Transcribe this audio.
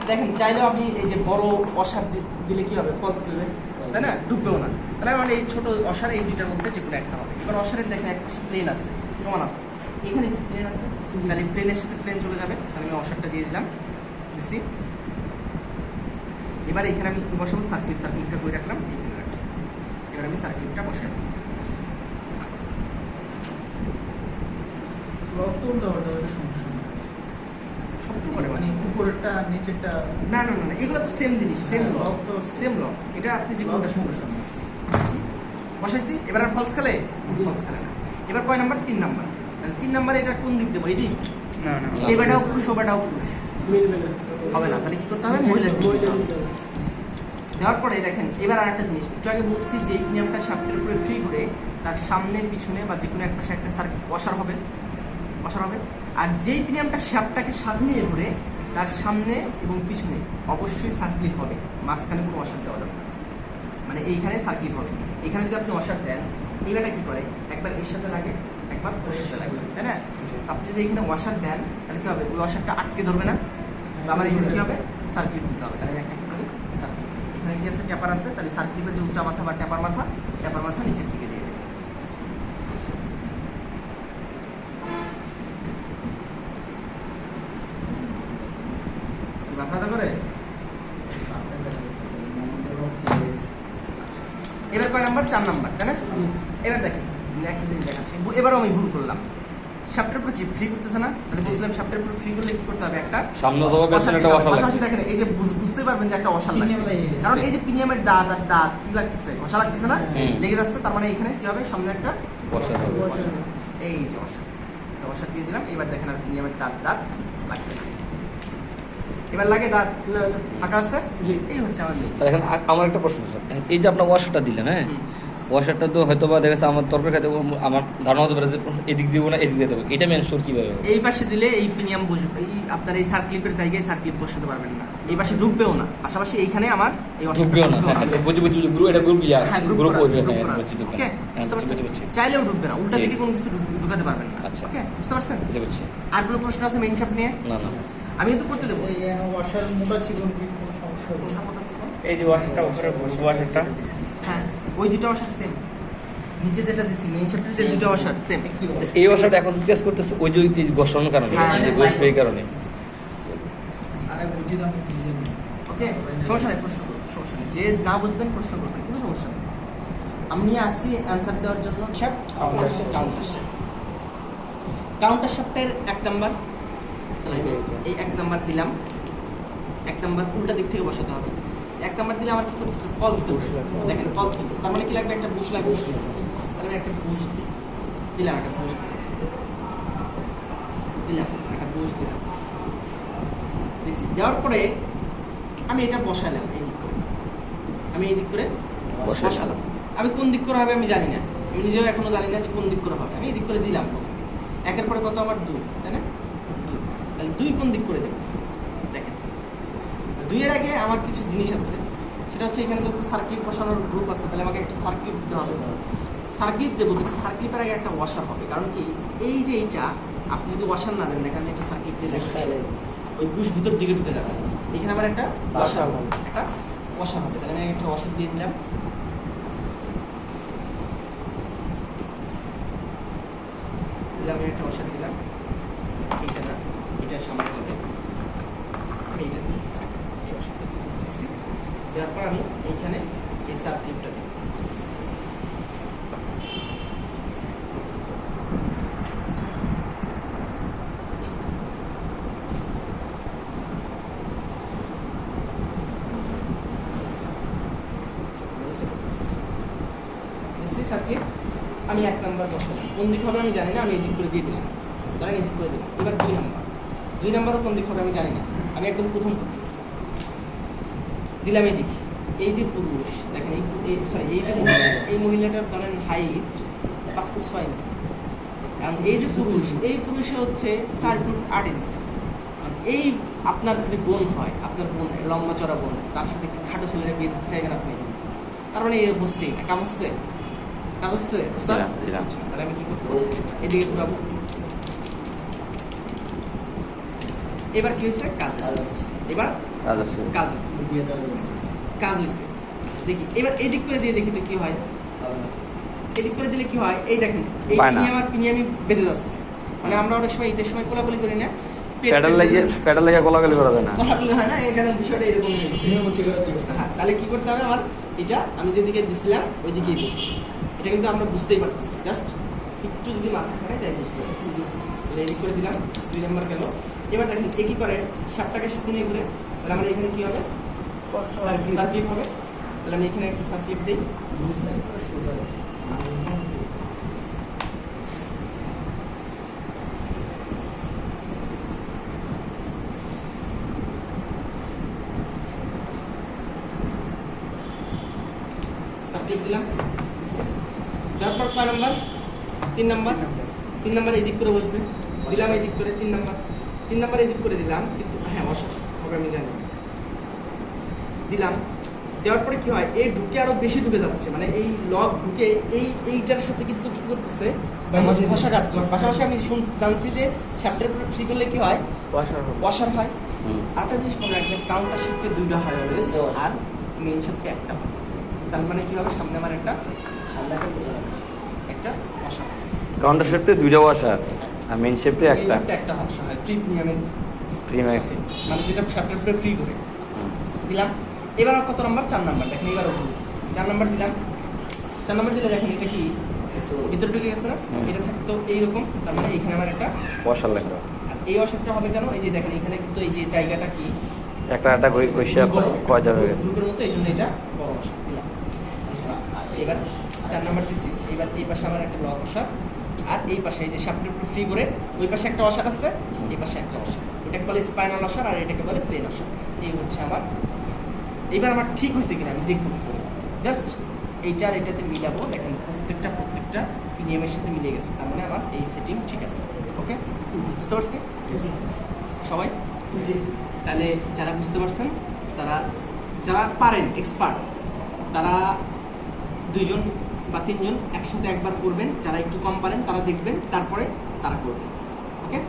দেখেন চাইলেও আপনি এই যে বড় অসার দিলে কি হবে, ফলস খেলবে, তাই না, ডুববেও না। তাহলে মানে এই ছোট অসার এই দুইটার মধ্যে যে কোনো একটা হবে। এবার অসারের দেখেন এক পাশে প্লেন আছে, সমান আছে, এখানে প্লেন আছে, তাহলে প্লেনের সাথে প্লেন চলে যাবে। তাহলে আমি অসারটা দিয়ে দিলাম, দিছি। এবার এখানে আমি বসাবো সার্কিট, সার্কিটটা করে রাখলাম, এখানে রাখছি। এবার আমি সার্কিটটা বসাই দেবো। সমস্যা নেই, সব তো করে মানে উপরেরটা নিচেরটা না না না, এগুলো তো সেম জিনিস, সেম হ্যাঁ, লক, তো সেম লক। এটা আপনি যে কোনটা সমস্যা নেই বসাইছি। এবার আর ফলস খেলে, ফলস খেলে না। এবার কয় নাম্বার? 3 নাম্বার। তাহলে 3 নাম্বারে এটা কোন দিক দেবো? এই দিক? না না এই বেটাও পুরুষ, ও বেটাও পুরুষ, হবে না। তাহলে কি করতে হবে? মহিলার দিক দিতে হবে। দেওয়ার পরে দেখেন এবার আর একটা জিনিস, একটু আগে বলছি যে এই প্রিমিয়ামটা শাফটের উপরে ফ্রি করে তার সামনে পিছনে বা যে কোনো এক পাশে একটা অসার হবে, অসার হবে। আর যেই প্রিমিয়ামটা শ্যাপটাকে সাথে নিয়ে ঘুরে তার সামনে এবং পিছনে অবশ্যই সার্কিট হবে, মাঝখানে কোনো অসার দেওয়া যাবে না। মানে এইখানে সার্কিট হবে। এখানে যদি আপনি অসার দেন, এইবারটা কি করে, একবার এর সাথে লাগে, একবার ওর সাথে লাগে, তাই না? আপনি যদি এখানে ওয়াশার দেন তাহলে কি হবে, ওই ওয়াশারটা আটকে ধরবে না, তো আবার এখানে কি হবে, সার্কিট দিতে হবে। তাহলে একটা কি করি, সার্কিট। এখানে কি আছে, ট্যাপার আছে, তাহলে সার্কিটের যে উঁচা মাথা বা ট্যাপার মাথা নিচের দিকে দিয়ে দেবে। মাথা করে এবার কয় নাম্বার? 4 নাম্বার, তাই না? এবার দেখেন একটা জিনিস দেখাচ্ছি, এবারও আমি ভুল করলাম। শাফটের উপর কি ফ্রি করতেছে না? তাহলে বলছিলাম শাফটের উপর ফ্রি করলে কি করতে হবে, একটা সামনে অথবা পেছনে একটা ওয়াশার লাগবে। পাশাপাশি দেখেন এই যে বুঝতেই পারবেন যে একটা ওয়াশার লাগবে, কারণ এই যে পিনিয়ামের দাঁত আর দাঁত কি লাগতেছে, ওয়াশার লাগতেছে না, লেগে যাচ্ছে। তার মানে এখানে কি হবে, সামনে একটা ওয়াশার হবে। এই যে ওয়াশার দিয়ে দিলাম। এবার দেখেন আর পিনিয়ামের দাঁত লাগবে না। এবার লাগে দাঁত ফাঁকা আছে, এই হচ্ছে আমার মেয়ে। এখন আমার একটা প্রশ্ন আছে, এই যে আপনার ওয়াশারটা দিলেন, হ্যাঁ, ওয়াশারটা তো হয়তো বা দেখা যাচ্ছে আমার তরকারি খাতে আমার ধারণা হতে পারে যে এদিক দিব না এদিক দিয়ে দেবো, এটা আমি এনশোর কিভাবে হবে? এই পাশে দিলে এই প্রিমিয়াম বসবে, এই আপনার এই সার্ক্লিপের জায়গায় সার্ক্লিপ বসাতে পারবেন না, এই পাশে ঢুকবেও না। পাশাপাশি এইখানে আমার এই ঢুকবেও না, বুঝি গ্রুপ, এটা গ্রুপ ইয়া হ্যাঁ গ্রুপ গ্রুপ করা আছে, করবে, গ্রুপ হ্যাঁ করা আছে, বুঝছি ওকে বুঝতে পারছেন? চাইলেও ঢুকবে না, উল্টা দিকে কোনো কিছু ঢুকাতে পারবেন না। আচ্ছা। ওকে বুঝতে পারছেন? বুঝতে পারছি। আর কোনো প্রশ্ন আছে মেইন শাফট নিয়ে? না না, আমি কিন্তু করতে দেবো। এই ওয়াশার মোটা চিকন কি কোনো সমস্যা হবে? এই যে ওয়াশারটা ওয়াশারটা হ্যাঁ ওই দুটো অসার সেম, নিচে যেটা দিছি মেইন শাফটের যে দুটো অসার সেম। এই ওয়াশারটা এখন প্রেস করতেছে ওই যে এই ঘর্ষণের কারণে, হ্যাঁ, এই বসবে এই কারণে। আরে বুঝি দাম বুঝি না। ওকে সমস্যা নেই, প্রশ্ন করুন, সমস্যা নেই। যে না বুঝবেন প্রশ্ন করবেন, কোনো সমস্যা নেই। আমি আসি অ্যান্সার দেওয়ার জন্য। কাউন্টার শাফটের 1 নাম্বার, এই 1 নাম্বার দিলাম। 1 নাম্বার উল্টা দিক থেকে বসাতে হবে। 1 নাম্বার দিলে আমার কি করতেছে, ফলস করতেছে। দেখেন ফলস করতেছে, তার মানে কি লাগবে, একটা বুশ লাগবে। তাহলে একটা বুশ দিলাম, একটা বুশ দিলাম, একটা বুশ দিলাম, দিছি। দেওয়ার পরে আমি এটা বসালাম এই দিক করে, আমি এই দিক করে বসালাম। আমি কোন দিক করে হবে আমি জানি না, আমি নিজেও এখনো জানি না যে কোন দিক করে হবে। আমি এই দিক করে দিলাম প্রথমে, 1-এর পরে কত আমার 2, তাই না? 2, তাহলে 2 কোন দিক করে দেবো, দেখেন 2-এর আগে আমার কিছু জিনিস আছে, সেটা হচ্ছে এখানে যত সার্কিট বসানোর গ্রুপ আছে, তাহলে আমাকে একটা সার্কিট দিতে হবে। সার্কিট দেবো, কিন্তু সার্কিটের আগে একটা ওয়াশার হবে। কারণ কি, এই যে এইটা আপনি যদি ওয়াশার না দেন, দেখেন একটা সার্কিট দিয়ে দেখেন ওই বুশ ভিতর দিকে ঢুকে যাবে। এখানে আমার একটা ওয়াশার হবে, একটা ওয়াশার হবে। তাহলে আমি একটা ওয়াশার দিয়ে দিলাম। আমি একটা ওয়াশার দিলাম, এইটা না, এটা সামনে হবে, আমি এইটা দিই, এই ওয়াশারটা দিচ্ছি। দেওয়ার পর আমি এইখানে এই সার্কিটটা দিই। সার্কিট আমি 1 নাম্বার বসালাম, কোন দিক হবে আমি জানি না, আমি এই দিক করে দিয়ে দিলাম, ধরেন এই দিক করে দিলাম। এবার 2 নাম্বারও কোন দিক হবে আমি জানি না, আমি একদম প্রথম করতেছি, দিলাম এই দিক। এই যে পুরুষ দেখেন, এই মহিলাটার ধরেন হাইট 5 ফুট 6 ইঞ্চি, কারণ এই যে পুরুষ, এই পুরুষে হচ্ছে 4 ফুট 8 ইঞ্চি। এই আপনার যদি বোন হয়, আপনার বোন লম্বা চড়া বোন, তার সাথে কি খাটো ছেলেরা বিয়ে দিতে চাইবেন আপনি? তার মানে এই হচ্ছেই না, কাম হচ্ছে, কাজ হচ্ছে ওস্তাদ। তাহলে আমি কি করতে পারবো, এদিকে ঘুরাবো। এবার কি হয়েছে, কাজ হচ্ছে। এবার কাজ আছে। কাজ হয়েছে, কাজ হয়েছে। আচ্ছা, দেখি এবার এই দিক করে দিয়ে দেখি তো কি হয়। এদিক করে দিলে কি হয়, এই দেখেন এই পায় না। পিনিয়ামি বেঁধে যাচ্ছে। মানে আমরা অনেক সময় ঈদের সময় কোলাকুলি করি না, প্যাডেল লাগিয়ে কোলাকুলি করা যায় না। কোলাকুলি হয় না, এখানে বিষয়টা এরকম হয়েছে। সিনেমতি করে দিবে। হ্যাঁ, তাহলে কি করতে হবে আমার, এটা আমি যেদিকে দিছিলাম ওই দিকেই বসছি। এটা কিন্তু আমরা বুঝতেই পারতেছি, জাস্ট একটু যদি মাথা খাটাই তাই বুঝতে পারতেছি। রেডি করে দিলাম, 2 নাম্বার গেল। এবার দেখেন এ কি করে, শার্টটাকে সাথে নিয়ে ঘুরে, তাহলে আমরা এখানে কি হবে, সার্কিট হবে। তাহলে আমি এখানে একটা সার্কিট দিই। সার্কিট দিলাম, তারপর কয় নাম্বার, 3 নাম্বার। 3 নাম্বার এই দিক করে বসবে, দিলাম এই দিক করে 3 নাম্বার। 3 নাম্বার এই দিক করে দিলাম, কিন্তু হ্যাঁ অসার হবে আমি জানি। দিলাম, দেওয়ার পরে কি হয়, এই ঢুকে আরো বেশি ঢুকে যাচ্ছে, মানে এই লক ঢুকে এইটার সাথে কিন্তু কি করতেছে, ঘষা খাচ্ছে। পাশাপাশি আমি জানছি যে শ্যাফটের উপরে ফ্রি করলে কি হয়, ওয়াশার হয়। আরেকটা জিনিস মনে রাখবেন, কাউন্টার শিফটে 2টা হয় অলওয়েজ, আর মেইন শিফটে 1টা হয়। তার মানে কি হবে, সামনে আমার একটা ওয়াশার, কাউন্টার শেফটে 2টা ওয়াশার আর মেইন শেফটে একটা। একটা ওয়াশার হয় ফ্রি প্রিমিয়ামের, ফ্রি ম্যাক্স। মানে যেটা শ্যাফটের উপরে ফ্রি করে দিলাম। এবার কত নাম্বার, 4 নাম্বার। দেখেন এবার 4 নাম্বার দিলাম। 4 নাম্বার দিলে দেখেন এটা কি ভিতরে ঢুকে গেছে না, এটা থাকতো এইরকম। তার মানে এখানে আমার একটা ওয়াশার লাগবে। আর এই ওয়াশারটা হবে কেন, এই যে দেখেন এখানে কিন্তু এই যে জায়গাটা কি একটা কইসা কয় যাবে। গ্রুপের মতো, এই জন্য এটা বড় ওয়াশার দিলাম। এবার 4 নাম্বার দিছি। এবার এই পাশে আমার একটা লক ওয়াশার, আর এই পাশে এই যে শ্যাফটের উপরে ফ্রি করে ওই পাশে একটা ওয়াশার আছে, এই পাশে একটা ওয়াশার। এটাকে বলে স্পাইনাল ওয়াশার আর এটাকে বলে প্লেন ওয়াশার। এই হচ্ছে আমার, এবার আমার ঠিক হয়েছে কিনা আমি দেখবো, জাস্ট এইটা আর এটাতে মিলাবো। দেখেন প্রত্যেকটা প্রিমিয়ামের সাথে মিলে গেছে, তার মানে আমার এই সেটিং ঠিক আছে। ওকে, বুঝতে পারছি সবাই? তাহলে যারা বুঝতে পারছেন, তারা যারা পারেন এক্সপার্ট, তারা 2 জন বা 3 জন একসাথে একবার করবেন। যারা একটু কম পারেন তারা দেখবেন, তারপরে তারা করবেন। ওকে।